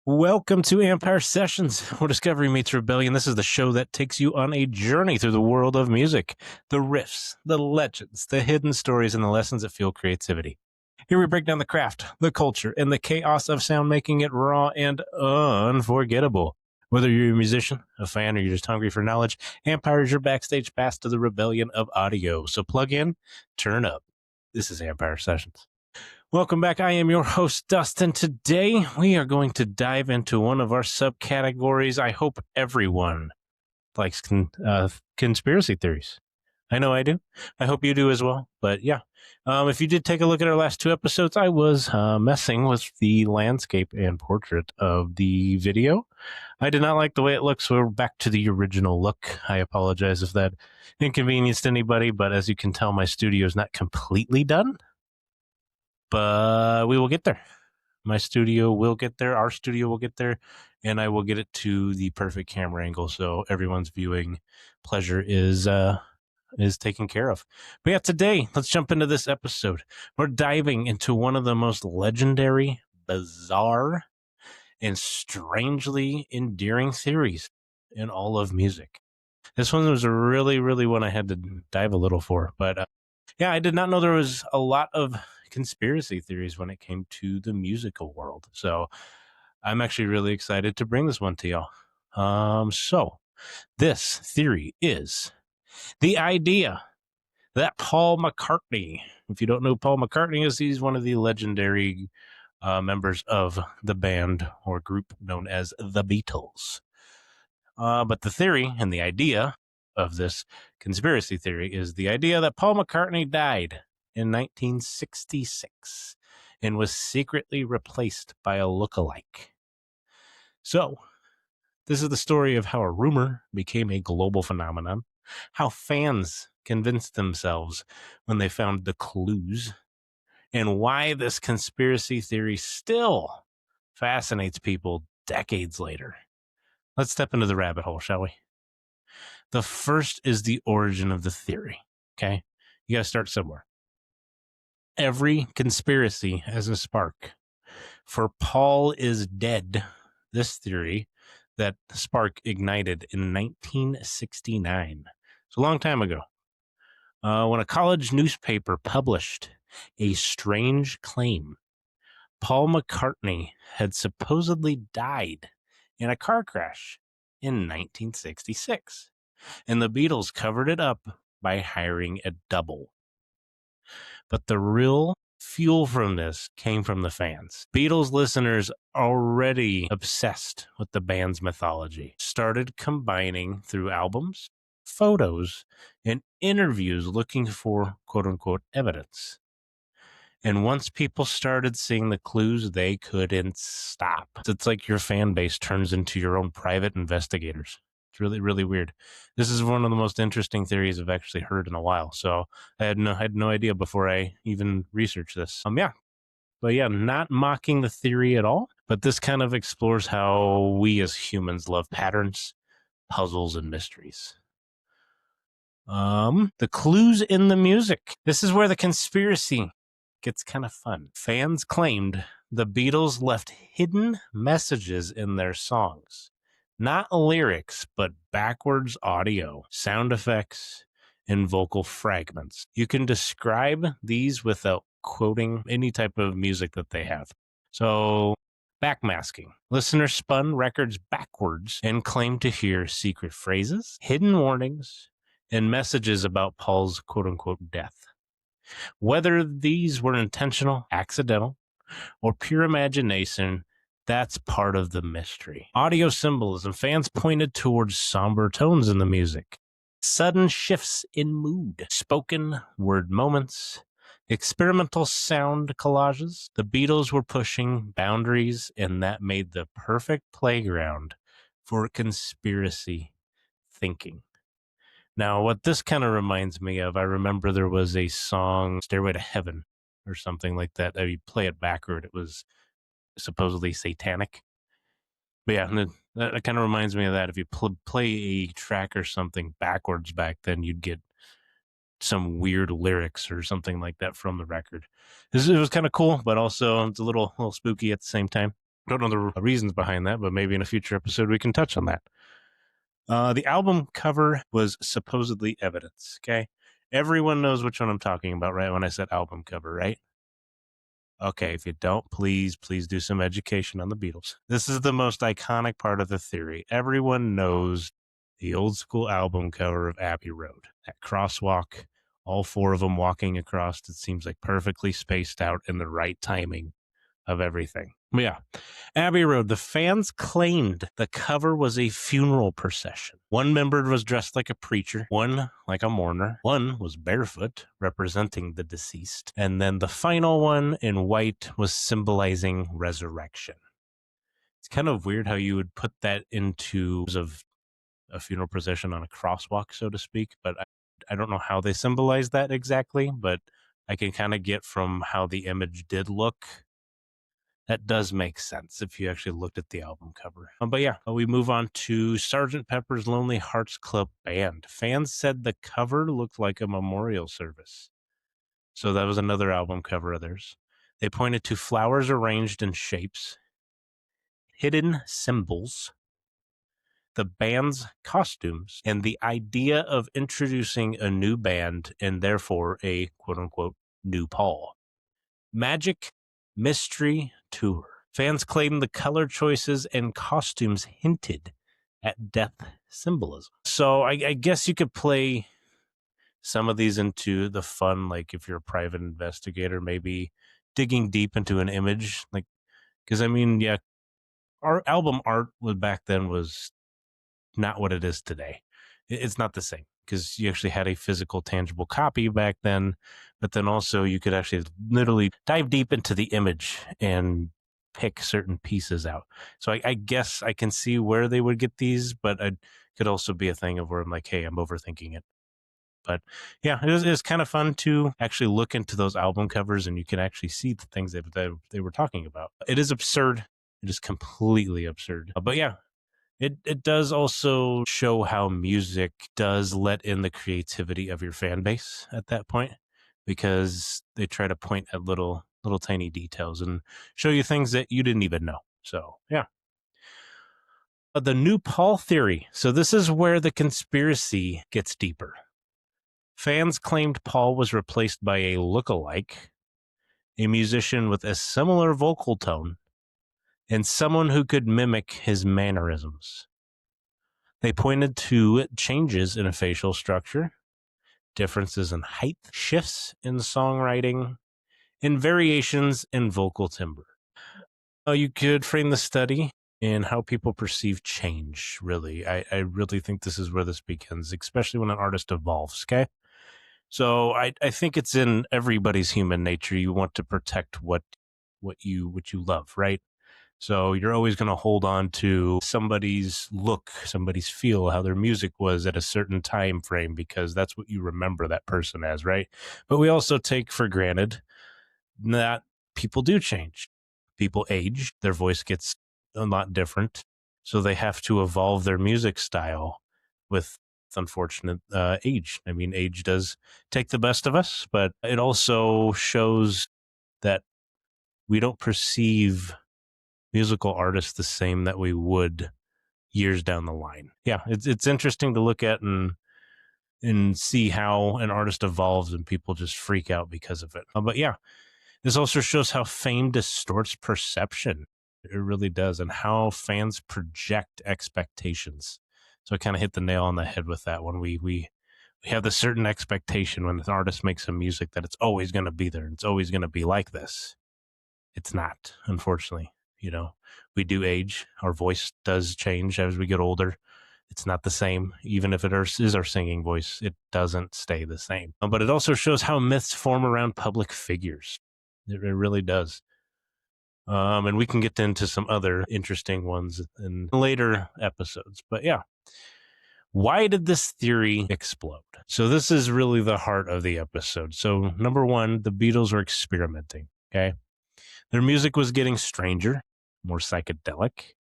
Welcome to Ampyre Sessions, where discovery meets rebellion. This is the show that takes you on a journey through the world of music, the riffs, the legends, the hidden stories, and the lessons that fuel creativity. Here we break down the craft, the culture, and the chaos of sound, making it raw and unforgettable. Whether you're a musician, a fan, or you're just hungry for knowledge, Ampyre is your backstage pass to the rebellion of audio. So plug in, turn up. This is Ampyre Sessions. Welcome back. I am your host, Dustin. Today, we are going to dive into one of our subcategories. I hope everyone likes conspiracy theories. I know I do. I hope you do as well. But yeah, if you did take a look at our last two episodes, I was messing with the landscape and portrait of the video. I did not like the way it looks, so we're back to the original look. I apologize if that inconvenienced anybody, but as you can tell, my studio is not completely done. But we will get there. My studio will get there. Our studio will get there. And I will get it to the perfect camera angle so everyone's viewing pleasure is taken care of. But yeah, today, let's jump into this episode. We're diving into one of the most legendary, bizarre, and strangely endearing theories in all of music. This one was a really, really one I had to dive a little for. But yeah, I did not know there was a lot of conspiracy theories when it came to the musical world. So I'm actually really excited to bring this one to y'all. So this theory is the idea that Paul McCartney, if you don't know who Paul McCartney is, he's one of the legendary members of the band or group known as the Beatles. But the theory and the idea of this conspiracy theory is the idea that Paul McCartney died in 1966 and was secretly replaced by a lookalike. So, this is the story of how a rumor became a global phenomenon, how fans convinced themselves when they found the clues, and why this conspiracy theory still fascinates people decades later. Let's step into the rabbit hole, shall we? The first is the origin of the theory, okay? You got to start somewhere. Every conspiracy has a spark. For Paul is dead, this theory, that spark ignited in 1969. It's a long time ago. When a college newspaper published a strange claim. Paul McCartney had supposedly died in a car crash in 1966, and the Beatles covered it up by hiring a double. But the real fuel from this came from the fans. Beatles listeners, already obsessed with the band's mythology, started combining through albums, photos, and interviews looking for quote-unquote evidence. And once people started seeing the clues, they couldn't stop. It's like your fan base turns into your own private investigators. It's really, really weird. This is one of the most interesting theories I've actually heard in a while. So I had no idea before I even researched this. But yeah, not mocking the theory at all. But this kind of explores how we as humans love patterns, puzzles, and mysteries. The clues in the music. This is where the conspiracy gets kind of fun. Fans claimed the Beatles left hidden messages in their songs. Not lyrics, but backwards audio, sound effects, and vocal fragments. You can describe these without quoting any type of music that they have. So, backmasking. Listeners spun records backwards and claimed to hear secret phrases, hidden warnings, and messages about Paul's quote-unquote death. Whether these were intentional, accidental, or pure imagination, that's part of the mystery. Audio symbolism. Fans pointed towards somber tones in the music, sudden shifts in mood, spoken word moments, experimental sound collages. The Beatles were pushing boundaries, and that made the perfect playground for conspiracy thinking. Now, what this kind of reminds me of, I remember there was a song, Stairway to Heaven, or something like that. You play it backward. It was supposedly satanic. But yeah, that kind of reminds me of that. If you play a track or something backwards back then, you'd get some weird lyrics or something like that from the record. It was kind of cool, but also it's a little spooky at the same time. Don't know the reasons behind that, but maybe in a future episode we can touch on that. The album cover was supposedly evidence. Okay. Everyone knows which one I'm talking about, right? When I said album cover, right? Okay, if you don't, please do some education on the Beatles. This is the most iconic part of the theory. Everyone knows the old school album cover of Abbey Road. That crosswalk, all four of them walking across, it seems like perfectly spaced out in the right timing of everything. But yeah, Abbey Road, the fans claimed the cover was a funeral procession. One member was dressed like a preacher, one like a mourner, one was barefoot, representing the deceased, and then the final one in white was symbolizing resurrection. It's kind of weird how you would put that into of a funeral procession on a crosswalk, so to speak, but I don't know how they symbolize that exactly, but I can kind of get from how the image did look. That does make sense if you actually looked at the album cover. But yeah, we move on to Sgt. Pepper's Lonely Hearts Club Band. Fans said the cover looked like a memorial service. So that was another album cover of theirs. They pointed to flowers arranged in shapes, hidden symbols, the band's costumes, and the idea of introducing a new band and therefore a quote unquote new Paul. Magic Mystery Tour. Fans claim the color choices and costumes hinted at death symbolism. So I guess you could play some of these into the fun, like if you're a private investigator, maybe digging deep into an image. Like, because I mean, yeah, our album art back then was not what it is today. It's not the same because you actually had a physical, tangible copy back then, but then also you could actually literally dive deep into the image and pick certain pieces out. So I guess I can see where they would get these, but it could also be a thing of where I'm like, hey, I'm overthinking it. But yeah, it was kind of fun to actually look into those album covers and you can actually see the things that they were talking about. It is absurd. It is completely absurd. But yeah, it does also show how music does let in the creativity of your fan base at that point, because they try to point at little tiny details and show you things that you didn't even know. So yeah. The new Paul theory. So this is where the conspiracy gets deeper. Fans claimed Paul was replaced by a lookalike, a musician with a similar vocal tone, and someone who could mimic his mannerisms. They pointed to changes in a facial structure, differences in height, shifts in songwriting, and variations in vocal timbre. You could frame the study in how people perceive change, really. I really think this is where this begins, especially when an artist evolves, okay? So I think it's in everybody's human nature. You want to protect what you love, right? So you're always going to hold on to somebody's look, somebody's feel, how their music was at a certain time frame, because that's what you remember that person as, right? But we also take for granted that people do change. People age, their voice gets a lot different. So they have to evolve their music style with unfortunate age. I mean, age does take the best of us, but it also shows that we don't perceive musical artists the same that we would years down the line. Yeah, it's interesting to look at and see how an artist evolves and people just freak out because of it. But yeah, this also shows how fame distorts perception. It really does, and how fans project expectations. So I kind of hit the nail on the head with that one. We have this certain expectation when an artist makes some music that it's always going to be there. It's always going to be like this. It's not, unfortunately. You know, we do age. Our voice does change as we get older. It's not the same. Even if it is our singing voice, it doesn't stay the same. But it also shows how myths form around public figures. It really does. And we can get into some other interesting ones in later episodes. But yeah, why did this theory explode? So this is really the heart of the episode. So number one, the Beatles were experimenting. Okay. Their music was getting stranger, more psychedelic,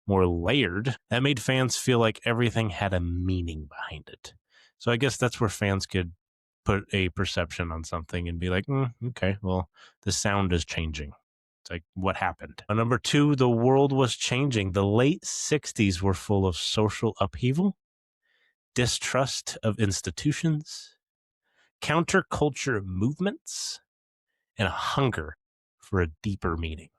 more layered. That made fans feel like everything had a meaning behind it. So I guess that's where fans could put a perception on something and be like, okay, well, the sound is changing. It's like, what happened? Number two, the world was changing. The late 60s were full of social upheaval, distrust of institutions, counterculture movements, and a hunger for a deeper meaning.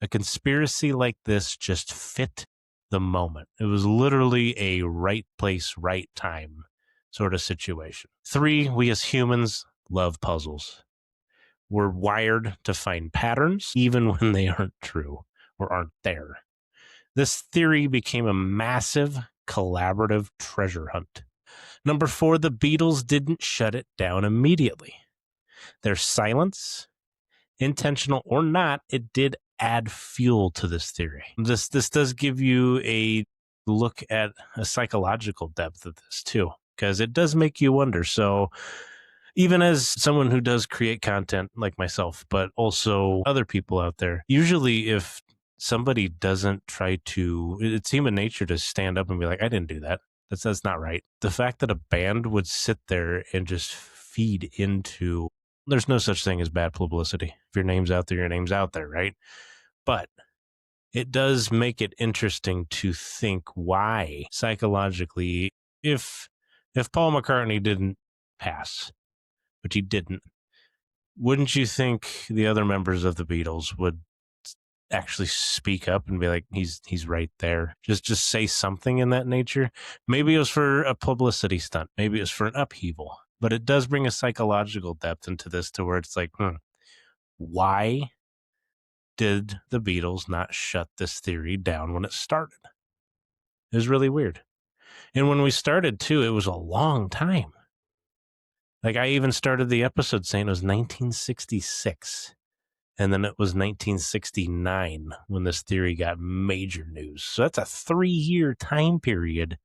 A conspiracy like this just fit the moment. It was literally a right place, right time sort of situation. Three, we as humans love puzzles. We're wired to find patterns even when they aren't true or aren't there. This theory became a massive collaborative treasure hunt. Number four, the Beatles didn't shut it down immediately. Their silence, intentional or not, it did add fuel to this theory. This does give you a look at a psychological depth of this too, because it does make you wonder. So even as someone who does create content like myself, but also other people out there, usually if somebody doesn't try to, it's human nature to stand up and be like, I didn't do that. That's not right. The fact that a band would sit there and just feed into, there's no such thing as bad publicity. If your name's out there, your name's out there, right? But it does make it interesting to think why psychologically, if Paul McCartney didn't pass, which he didn't, wouldn't you think the other members of the Beatles would actually speak up and be like, he's right there? Just say something in that nature. Maybe it was for a publicity stunt. Maybe it was for an upheaval. But it does bring a psychological depth into this to where it's like, why did the Beatles not shut this theory down when it started? It was really weird. And when we started too, it was a long time. Like I even started the episode saying it was 1966. And then it was 1969 when this theory got major news. So that's a 3-year time period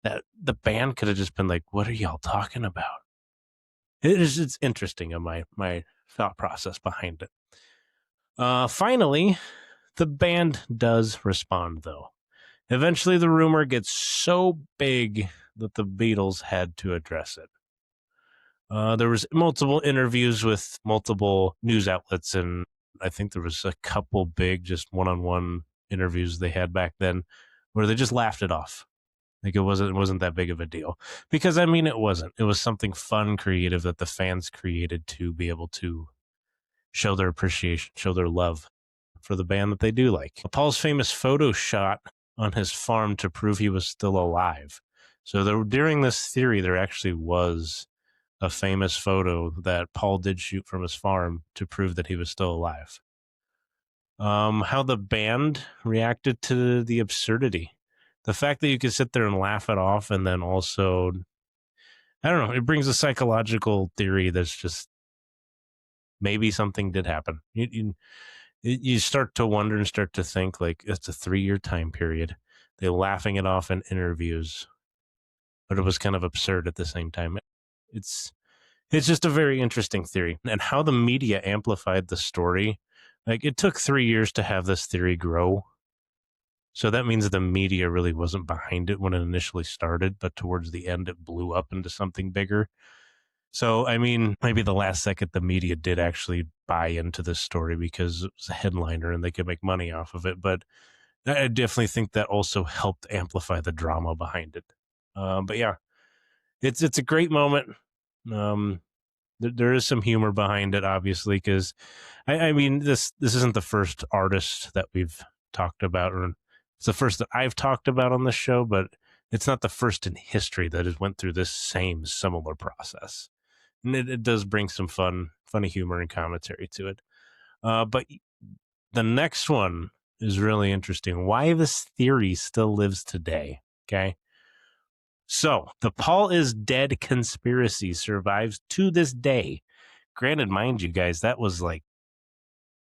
that the band could have just been like, what are y'all talking about? It's interesting in my thought process behind it. Finally, the band does respond, though. Eventually, the rumor gets so big that the Beatles had to address it. There was multiple interviews with multiple news outlets, and I think there was a couple big just one-on-one interviews they had back then where they just laughed it off. Like it wasn't that big of a deal. Because, I mean, it wasn't. It was something fun, creative that the fans created to be able to show their appreciation, show their love for the band that they do like. Paul's famous photo shot on his farm to prove he was still alive. So during this theory, there actually was a famous photo that Paul did shoot from his farm to prove that he was still alive. How the band reacted to the absurdity. The fact that you could sit there and laugh it off, and then also, I don't know, it brings a psychological theory that's just maybe something did happen. You start to wonder and start to think like it's a 3-year time period. They're laughing it off in interviews, but it was kind of absurd at the same time. It's just a very interesting theory, and how the media amplified the story. Like it took 3 years to have this theory grow. So that means the media really wasn't behind it when it initially started, but towards the end, it blew up into something bigger. So, I mean, maybe the last second the media did actually buy into this story because it was a headliner and they could make money off of it. But I definitely think that also helped amplify the drama behind it. But yeah, it's a great moment. There is some humor behind it, obviously, because I mean, this isn't the first artist that we've talked about, or it's the first that I've talked about on this show, but it's not the first in history that has went through this same similar process. And it does bring some funny humor and commentary to it. But the next one is really interesting. Why this theory still lives today, okay? So, the Paul is dead conspiracy survives to this day. Granted, mind you guys, that was like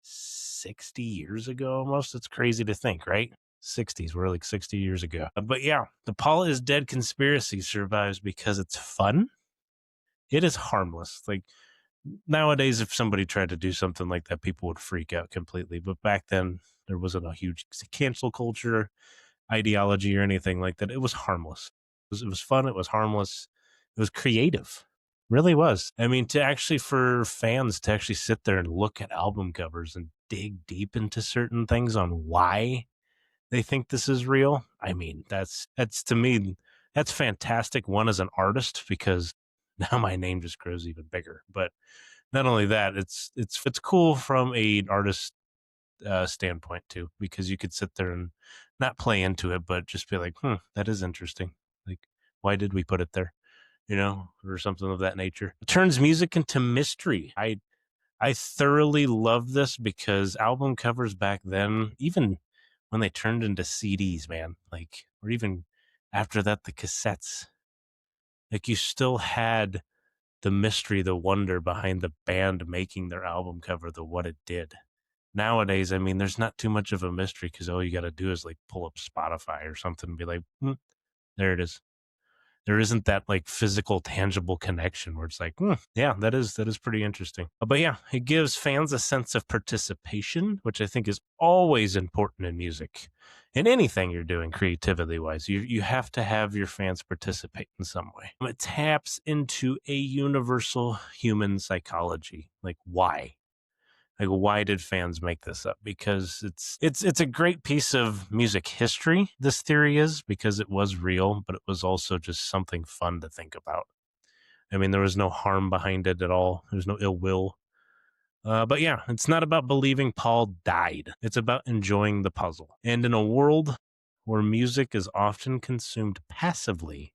60 years ago almost. It's crazy to think, right? 60s, we're like 60 years ago. But yeah, the Paul is dead conspiracy survives because it's fun. It is harmless. Like nowadays, if somebody tried to do something like that, people would freak out completely. But back then, there wasn't a huge cancel culture ideology or anything like that. It was harmless. It was fun. It was harmless. It was creative. Really was. I mean, for fans to actually sit there and look at album covers and dig deep into certain things on why they think this is real. I mean, that's to me, that's fantastic. One, as an artist, because now my name just grows even bigger. But not only that, it's cool from a artist standpoint too, because you could sit there and not play into it, but just be like, that is interesting. Like, why did we put it there? Or something of that nature. It turns music into mystery. I thoroughly love this because album covers back then, even when they turned into CDs, man, like, or even after that, the cassettes, like, you still had the mystery, the wonder behind the band making their album cover, what it did. Nowadays, I mean, there's not too much of a mystery because all you got to do is like pull up Spotify or something and be like, there it is. There isn't that like physical, tangible connection where it's like, yeah, that is pretty interesting. But yeah, it gives fans a sense of participation, which I think is always important in music. In anything you're doing creativity wise, you have to have your fans participate in some way. It taps into a universal human psychology. Like, why? Like, why did fans make this up? Because it's a great piece of music history, this theory is, because it was real, but it was also just something fun to think about. I mean, there was no harm behind it at all. There's no ill will. But yeah, it's not about believing Paul died. It's about enjoying the puzzle. And in a world where music is often consumed passively,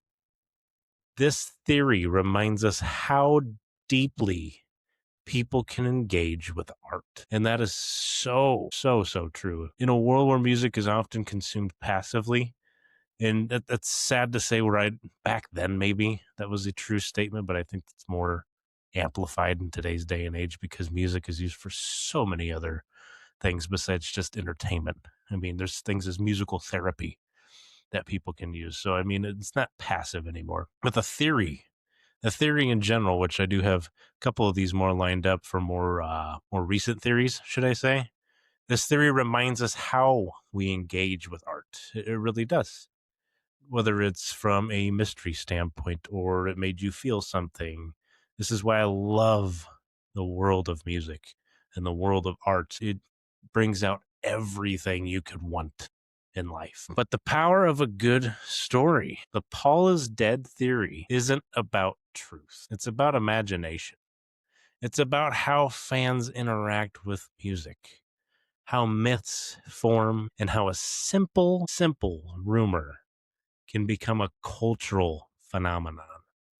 this theory reminds us how deeply people can engage with art. And that is so, so, so true. In a world where music is often consumed passively, and that's sad to say, back then, maybe that was a true statement, but I think it's more amplified in today's day and age because music is used for so many other things besides just entertainment. I mean, there's things as musical therapy that people can use. So, I mean, it's not passive anymore. But the theory in general, which I do have a couple of these more lined up for more recent theories, should I say? This theory reminds us how we engage with art. It really does. Whether it's from a mystery standpoint or it made you feel something. This is why I love the world of music and the world of art. It brings out everything you could want in life. But the power of a good story, the Paul is dead theory, isn't about truth. It's about imagination. It's about how fans interact with music, how myths form, and how a simple rumor can become a cultural phenomenon.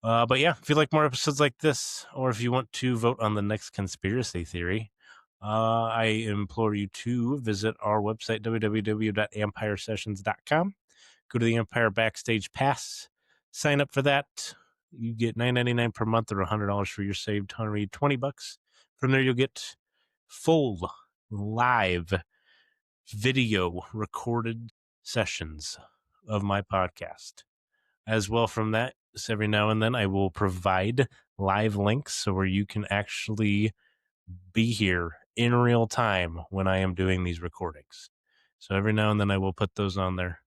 But yeah, if you like more episodes like this, or if you want to vote on the next conspiracy theory, I implore you to visit our website, www.ampyresessions.com. Go to the Ampyre Backstage Pass. Sign up for that. You get $9.99 per month or $100 for your saved $120. From there, you'll get full live video recorded sessions of my podcast. As well, from that, so every now and then I will provide live links so where you can actually be here in real time when I am doing these recordings. So every now and then I will put those on there,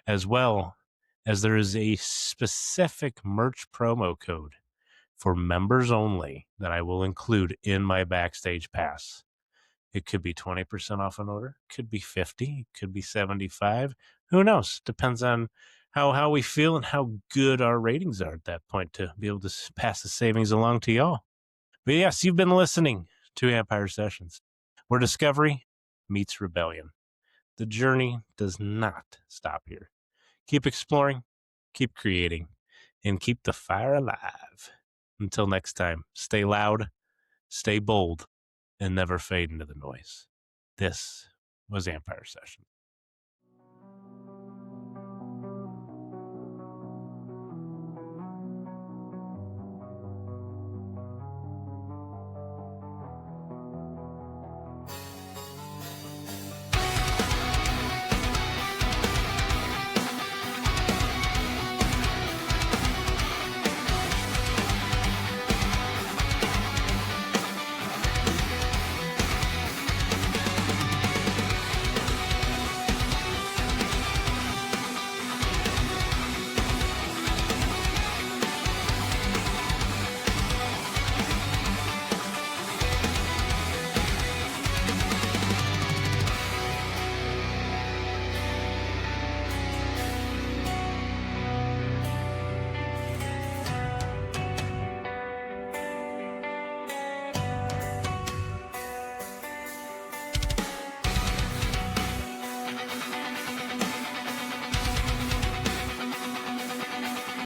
as well as there is a specific merch promo code for members only that I will include in my Backstage Pass. It could be 20% off an order, could be 50, could be 75. Who knows? Depends on how we feel and how good our ratings are at that point to be able to pass the savings along to y'all. But yes, you've been listening to Ampyre Sessions, where discovery meets rebellion. The journey does not stop here. Keep exploring, keep creating, and keep the fire alive. Until next time, stay loud, stay bold, and never fade into the noise. This was Ampyre Sessions.